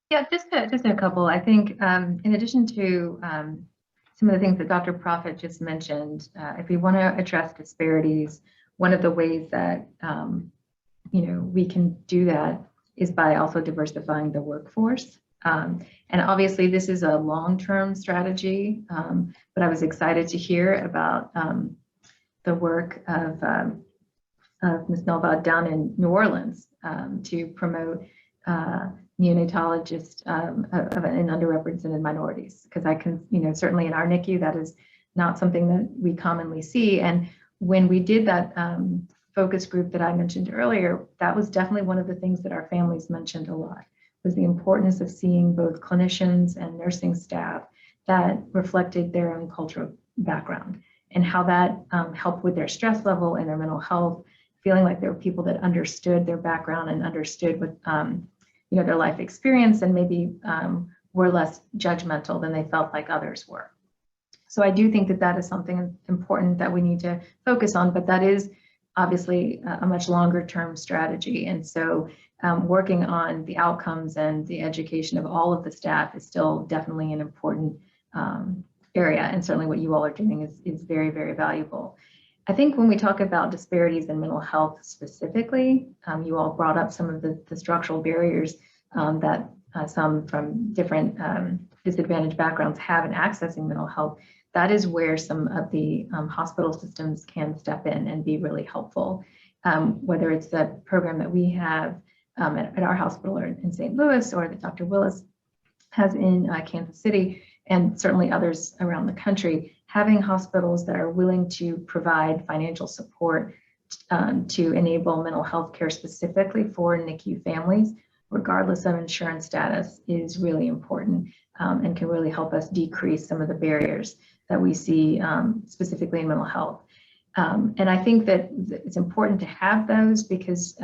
Yeah, just a couple. I think in addition to some of the things that Dr. Prophet just mentioned, if we want to address disparities, one of the ways that we can do that is by also diversifying the workforce. And obviously, this is a long-term strategy, but I was excited to hear about the work of Ms. Novad down in New Orleans to promote neonatologists in underrepresented minorities, because I can, certainly in our NICU, that is not something that we commonly see. And when we did that focus group that I mentioned earlier, that was definitely one of the things that our families mentioned a lot, was the importance of seeing both clinicians and nursing staff that reflected their own cultural background, and how that helped with their stress level and their mental health, feeling like there were people that understood their background and understood what their life experience, and maybe were less judgmental than they felt like others were. So I do think that that is something important that we need to focus on, but that is obviously a much longer term strategy. And so working on the outcomes and the education of all of the staff is still definitely an important area. And certainly what you all are doing is very, very valuable. I think when we talk about disparities in mental health specifically, you all brought up some of the structural barriers that some from different disadvantaged backgrounds have in accessing mental health. That is where some of the hospital systems can step in and be really helpful, whether it's the program that we have at our hospital or in St. Louis, or that Dr. Willis has in Kansas City, and certainly others around the country. Having hospitals that are willing to provide financial support to enable mental health care specifically for NICU families, regardless of insurance status, is really important and can really help us decrease some of the barriers that we see specifically in mental health. And I think that it's important to have those, because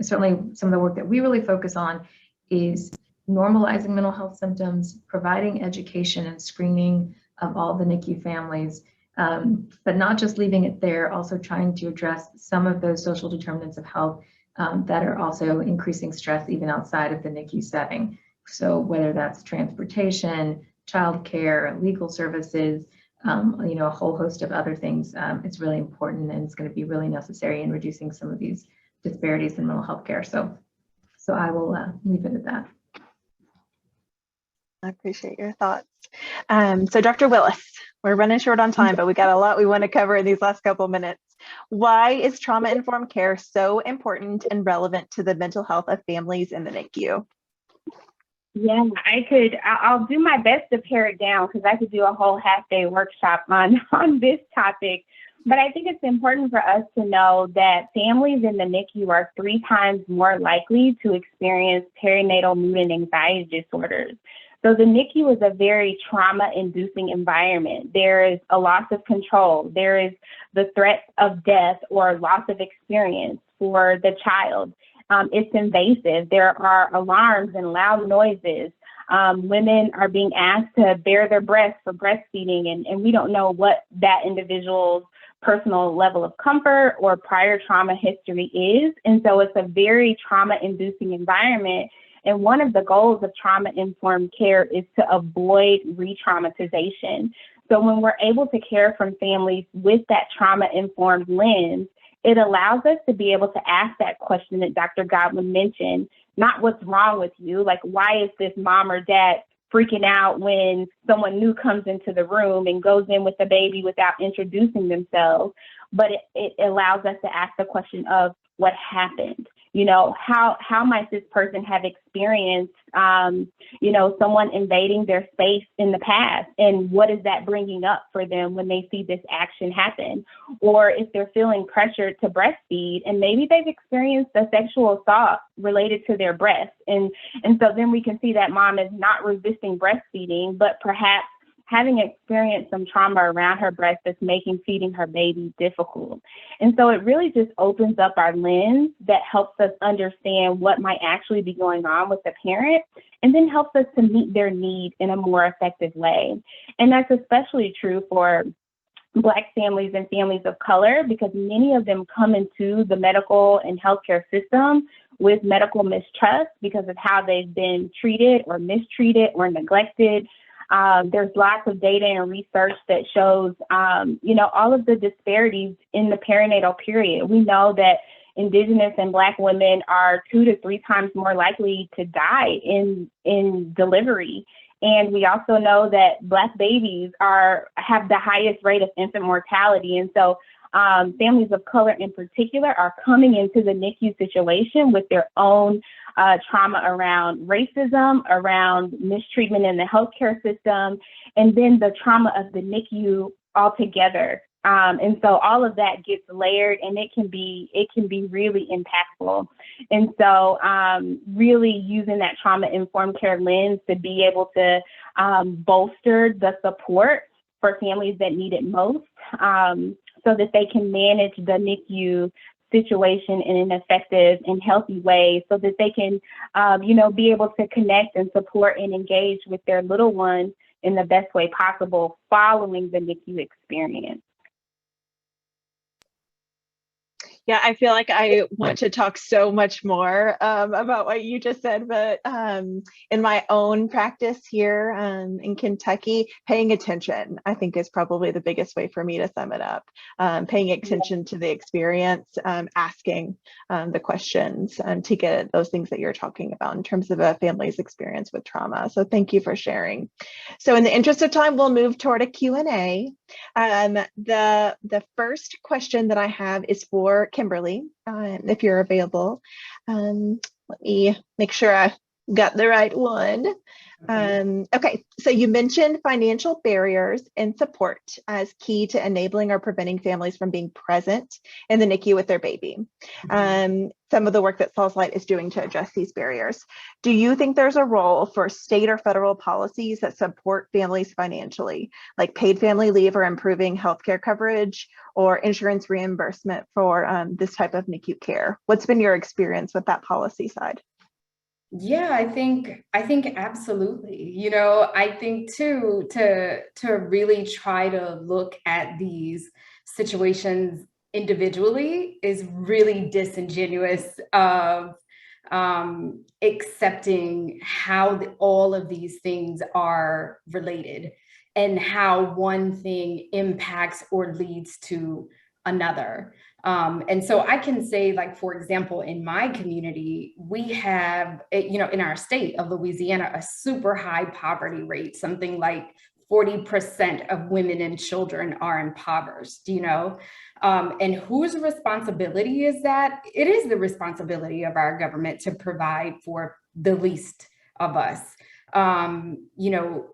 certainly some of the work that we really focus on is normalizing mental health symptoms, providing education and screening of all the NICU families, but not just leaving it there, also trying to address some of those social determinants of health that are also increasing stress even outside of the NICU setting. So whether that's transportation, childcare, legal services, a whole host of other things, it's really important, and it's going to be really necessary in reducing some of these disparities in mental health care. So I will leave it at that. I appreciate your thoughts. So Dr. Willis, we're running short on time, but we got a lot we want to cover in these last couple minutes. Why is trauma-informed care so important and relevant to the mental health of families in the NICU? Yeah, I'll do my best to pare it down because I could do a whole half-day workshop on this topic. But I think it's important for us to know that families in the NICU are 3 times more likely to experience perinatal mood and anxiety disorders. So the NICU is a very trauma-inducing environment. There is a loss of control. There is the threat of death or loss of experience for the child. It's invasive. There are alarms and loud noises. Women are being asked to bare their breasts for breastfeeding, and we don't know what that individual's personal level of comfort or prior trauma history is. And so it's a very trauma-inducing environment. And one of the goals of trauma-informed care is to avoid re-traumatization. So when we're able to care from families with that trauma-informed lens, it allows us to be able to ask that question that Dr. Godwin mentioned, not what's wrong with you, like why is this mom or dad freaking out when someone new comes into the room and goes in with the baby without introducing themselves, but it allows us to ask the question of what happened. You know, how might this person have experienced, someone invading their space in the past? And what is that bringing up for them when they see this action happen? Or if they're feeling pressured to breastfeed and maybe they've experienced a sexual assault related to their breast. And so then we can see that mom is not resisting breastfeeding, but perhaps having experienced some trauma around her breast that's making feeding her baby difficult. And so it really just opens up our lens that helps us understand what might actually be going on with the parent, and then helps us to meet their need in a more effective way. And that's especially true for Black families and families of color, because many of them come into the medical and healthcare system with medical mistrust because of how they've been treated or mistreated or neglected. There's lots of data and research that shows, all of the disparities in the perinatal period. We know that Indigenous and Black women are 2 to 3 times more likely to die in delivery. And we also know that Black babies have the highest rate of infant mortality. And so families of color in particular are coming into the NICU situation with their own trauma around racism, around mistreatment in the healthcare system, and then the trauma of the NICU altogether. And so all of that gets layered, and it can be really impactful. And so really using that trauma-informed care lens to be able to bolster the support for families that need it most, so that they can manage the NICU situation in an effective and healthy way, so that they can, be able to connect and support and engage with their little one in the best way possible following the NICU experience. Yeah, I feel like I want to talk so much more about what you just said, but in my own practice here in Kentucky, paying attention, I think, is probably the biggest way for me to sum it up. Paying attention to the experience, asking the questions to get at those things that you're talking about in terms of a family's experience with trauma. So thank you for sharing. So in the interest of time, we'll move toward a Q&A. The first question that I have is for Kimberly, if you're available. Let me make sure I got the right one. Okay, so you mentioned financial barriers and support as key to enabling or preventing families from being present in the NICU with their baby. Some of the work that Souls Light is doing to address these barriers. Do you think there's a role for state or federal policies that support families financially, like paid family leave or improving healthcare coverage or insurance reimbursement for this type of NICU care? What's been your experience with that policy side? Yeah, I think absolutely. You know, I think too, to really try to look at these situations individually is really disingenuous of accepting how all of these things are related and how one thing impacts or leads to another. And so I can say, like, for example, in my community, we have, you know, in our state of Louisiana, a super high poverty rate, something like 40% of women and children are impoverished, you know. And whose responsibility is that? It is the responsibility of our government to provide for the least of us. You know,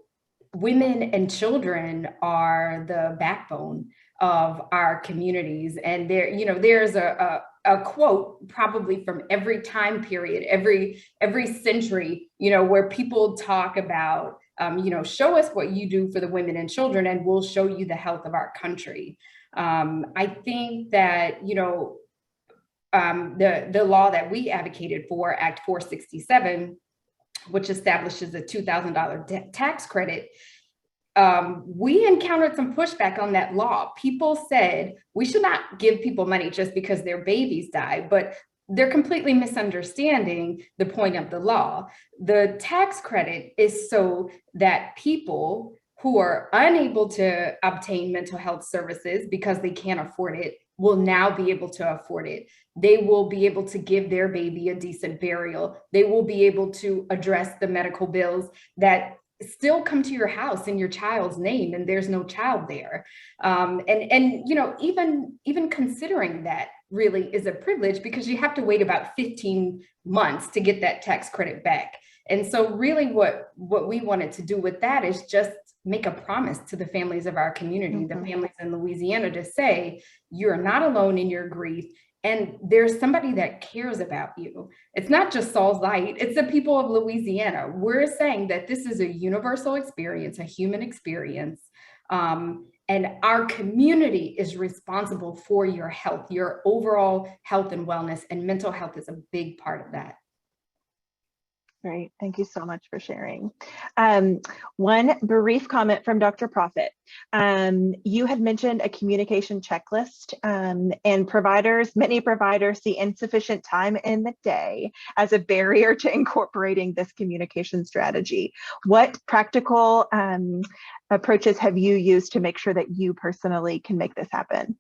women and children are the backbone of our communities. And there, you know, there's a quote probably from every time period, every century, you know, where people talk about, you know, show us what you do for the women and children, and we'll show you the health of our country. I think that, you know, the law that we advocated for, Act 467, which establishes a $2,000 tax credit, we encountered some pushback on that law. People said we should not give people money just because their babies die, but they're completely misunderstanding the point of the law. The tax credit is so that people who are unable to obtain mental health services because they can't afford it will now be able to afford it. They will be able to give their baby a decent burial. They will be able to address the medical bills that still come to your house in your child's name and there's no child there. And you know, even considering that really is a privilege, because you have to wait about 15 months to get that tax credit back. And so really what we wanted to do with that is just make a promise to the families of our community, the families in Louisiana, to say, you're not alone in your grief. And there's somebody that cares about you. It's not just Saul's Light, it's the people of Louisiana. We're saying that this is a universal experience, a human experience. And our community is responsible for your health, your overall health and wellness, and mental health is a big part of that. Great. Thank you so much for sharing. One brief comment from Dr. Prophet. You had mentioned a communication checklist, and many providers see insufficient time in the day as a barrier to incorporating this communication strategy. What practical approaches have you used to make sure that you personally can make this happen?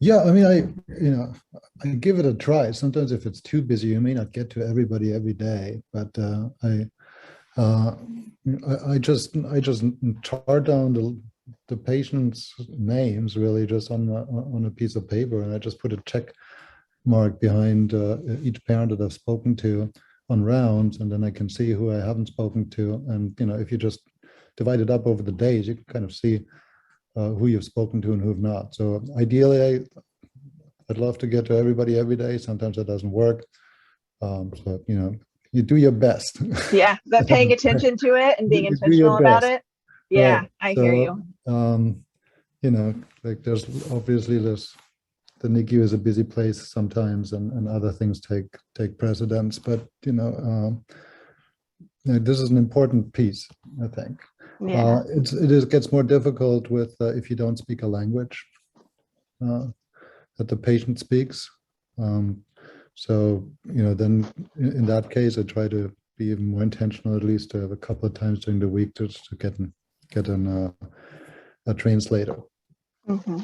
Yeah, I mean, I give it a try. Sometimes if it's too busy, you may not get to everybody every day, but I just chart down the patient's names really just on a piece of paper, and I just put a check mark behind each parent that I've spoken to on rounds, and then I can see who I haven't spoken to. And if you just divide it up over the days, you can kind of see who you've spoken to and who have not. So ideally, I'd love to get to everybody every day. Sometimes that doesn't work. So, you do your best. Yeah, but paying attention to it and being intentional about it. Yeah, right. I hear you. Like there's obviously the NICU is a busy place sometimes, and other things take precedence. But this is an important piece, I think. Yeah. It gets more difficult with if you don't speak a language that the patient speaks. So then in that case, I try to be even more intentional, at least a couple of times during the week, just to get a translator. Mm-hmm.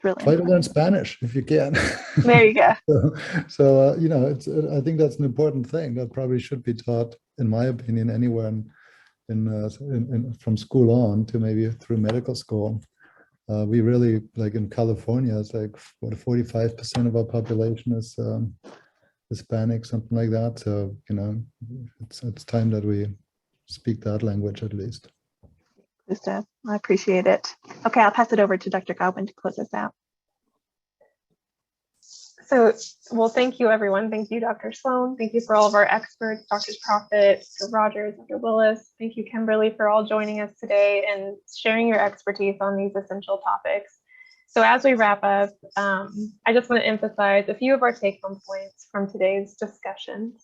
But try to learn Spanish if you can. There you go. So I think that's an important thing that probably should be taught, in my opinion, anywhere from school on to maybe through medical school. We really, like in California, it's like 45% of our population is Hispanic, something like that. So it's time that we speak that language at least. I appreciate it. Okay, I'll pass it over to Dr. Godwin to close us out. So, well, thank you, everyone. Thank you, Dr. Sloan. Thank you for all of our experts, Dr. Prophet, Dr. Rogers, Dr. Willis. Thank you, Kimberly, for all joining us today and sharing your expertise on these essential topics. So as we wrap up, I just want to emphasize a few of our take-home points from today's discussions.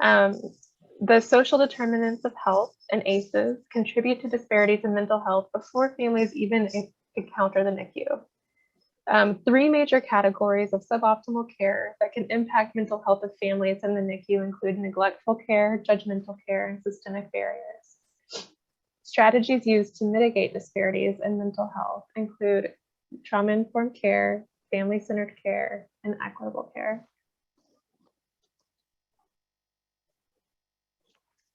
The social determinants of health and ACEs contribute to disparities in mental health before families even encounter the NICU. 3 major categories of suboptimal care that can impact mental health of families in the NICU include neglectful care, judgmental care, and systemic barriers. Strategies used to mitigate disparities in mental health include trauma-informed care, family-centered care, and equitable care.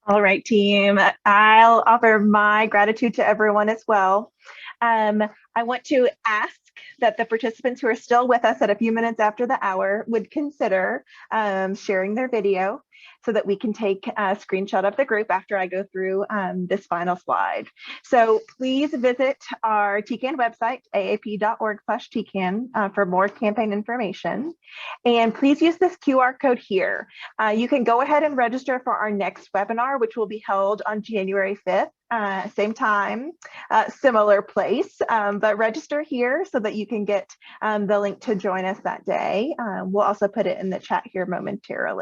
All right, team. I'll offer my gratitude to everyone as well. I want to ask that the participants who are still with us at a few minutes after the hour would consider sharing their video so that we can take a screenshot of the group after I go through this final slide. So please visit our TCAN website, aap.org/TCAN, for more campaign information. And please use this QR code here. You can go ahead and register for our next webinar, which will be held on January 5th. Same time, similar place, but register here so that you can get the link to join us that day. We'll also put it in the chat here momentarily.